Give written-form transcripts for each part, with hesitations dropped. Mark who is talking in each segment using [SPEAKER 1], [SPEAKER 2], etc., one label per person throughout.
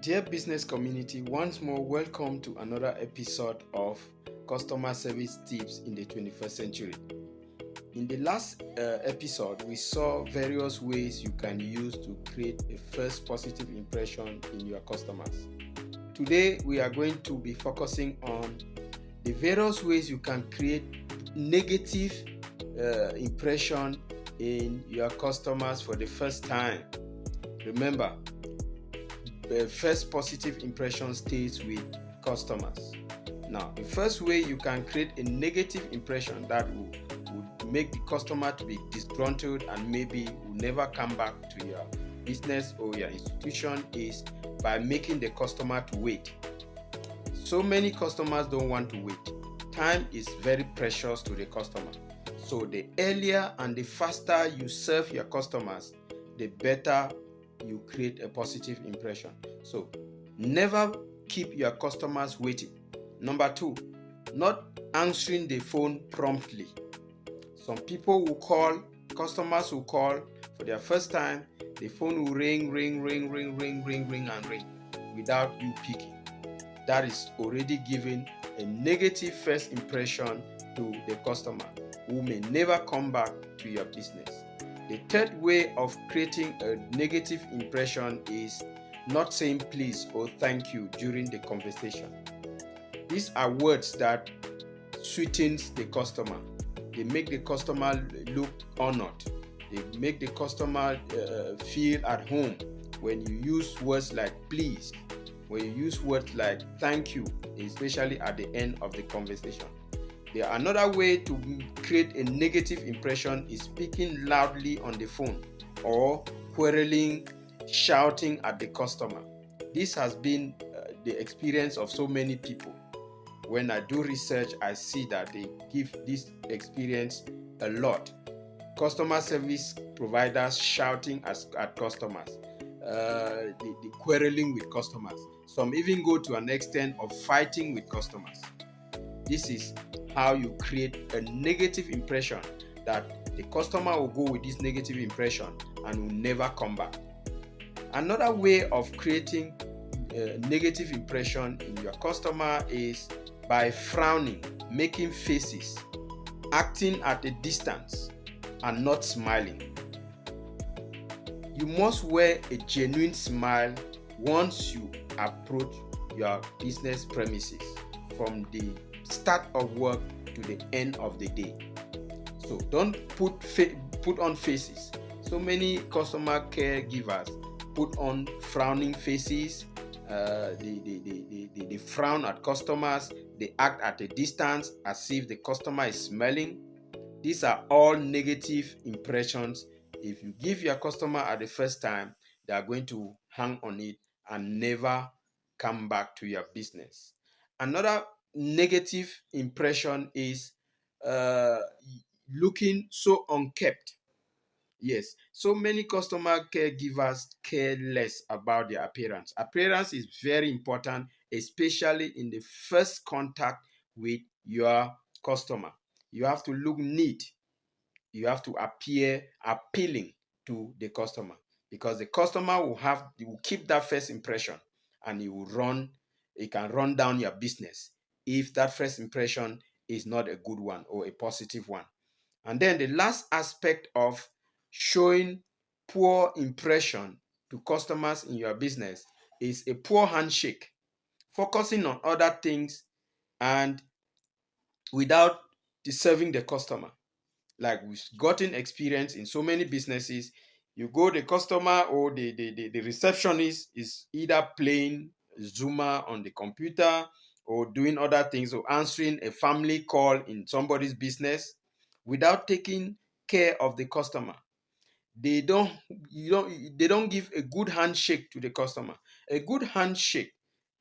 [SPEAKER 1] Dear business community, once more welcome to another episode of Customer Service Tips in the 21st Century. In the last episode, we saw various ways you can use to create a first positive impression in your customers. Today, we are going to be focusing on the various ways you can create negative impression in your customers for the first time. Remember, the first positive impression stays with customers. Now, the first way you can create a negative impression that would make the customer to be disgruntled and maybe will never come back to your business or your institution is by making the customer to wait. So many customers don't want to wait. Time is very precious to the customer. So the earlier and the faster you serve your customers, the better you create a positive impression. So never keep your customers waiting. Number two, not answering the phone promptly. Some people will call, customers will call for their first time, the phone will ring and ring without you picking. That is already giving a negative first impression to the customer who may never come back to your business. The third way of creating a negative impression is not saying please or thank you during the conversation. These are words that sweetens the customer. They make the customer look honored. They make the customer feel at home. When you use words like please, when you use words like thank you, especially at the end of the conversation. Another way to create a negative impression is speaking loudly on the phone or quarreling, shouting at the customer. This has been the experience of so many people. When I do research, I see that they give this experience a lot. Customer service providers shouting at customers, the quarreling with customers. Some even go to an extent of fighting with customers. This is how you create a negative impression that the customer will go with this negative impression and will never come back. Another way of creating a negative impression in your customer is by frowning, making faces, acting at a distance, and not smiling. You must wear a genuine smile once you approach your business premises from the start of work to the end of the day. So don't put on faces. So many customer caregivers put on frowning faces. They frown at customers. They act at a distance as if the customer is smelling. These are all negative impressions. If you give your customer at the first time, they are going to hang on it and never come back to your business. Another negative impression is looking so unkept. Yes, so many customer caregivers care less about their appearance. Appearance is very important, especially in the first contact with your customer. You have to look neat. You have to appear appealing to the customer because the customer will keep that first impression and he can run down your business if that first impression is not a good one or a positive one. And then the last aspect of showing poor impression to customers in your business is a poor handshake, focusing on other things and without serving the customer. Like we've gotten experience in so many businesses, you go, the customer or the receptionist is either playing Zoomer on the computer or doing other things or answering a family call in somebody's business without taking care of the customer. They don't they don't give a good handshake to the customer. A good handshake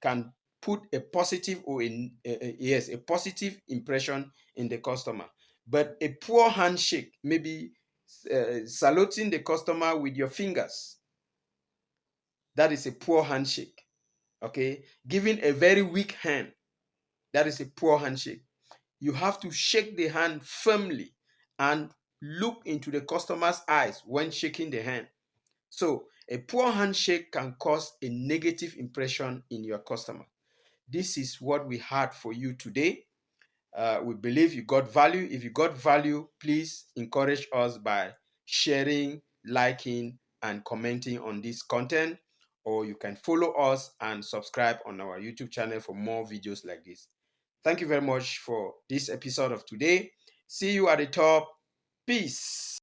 [SPEAKER 1] can put a positive or a positive impression in the customer. But a poor handshake, maybe saluting the customer with your fingers, that is a poor handshake. Okay, giving a very weak hand, that is a poor handshake. You have to shake the hand firmly and look into the customer's eyes when shaking the hand. So A poor handshake can cause a negative impression in your customer. This is what we had for you today. We believe you got value. If you got value, please encourage us by sharing, liking, and commenting on this content. Or you can follow us and subscribe on our YouTube channel for more videos like this. Thank you very much for this episode of today. See you at the top. Peace.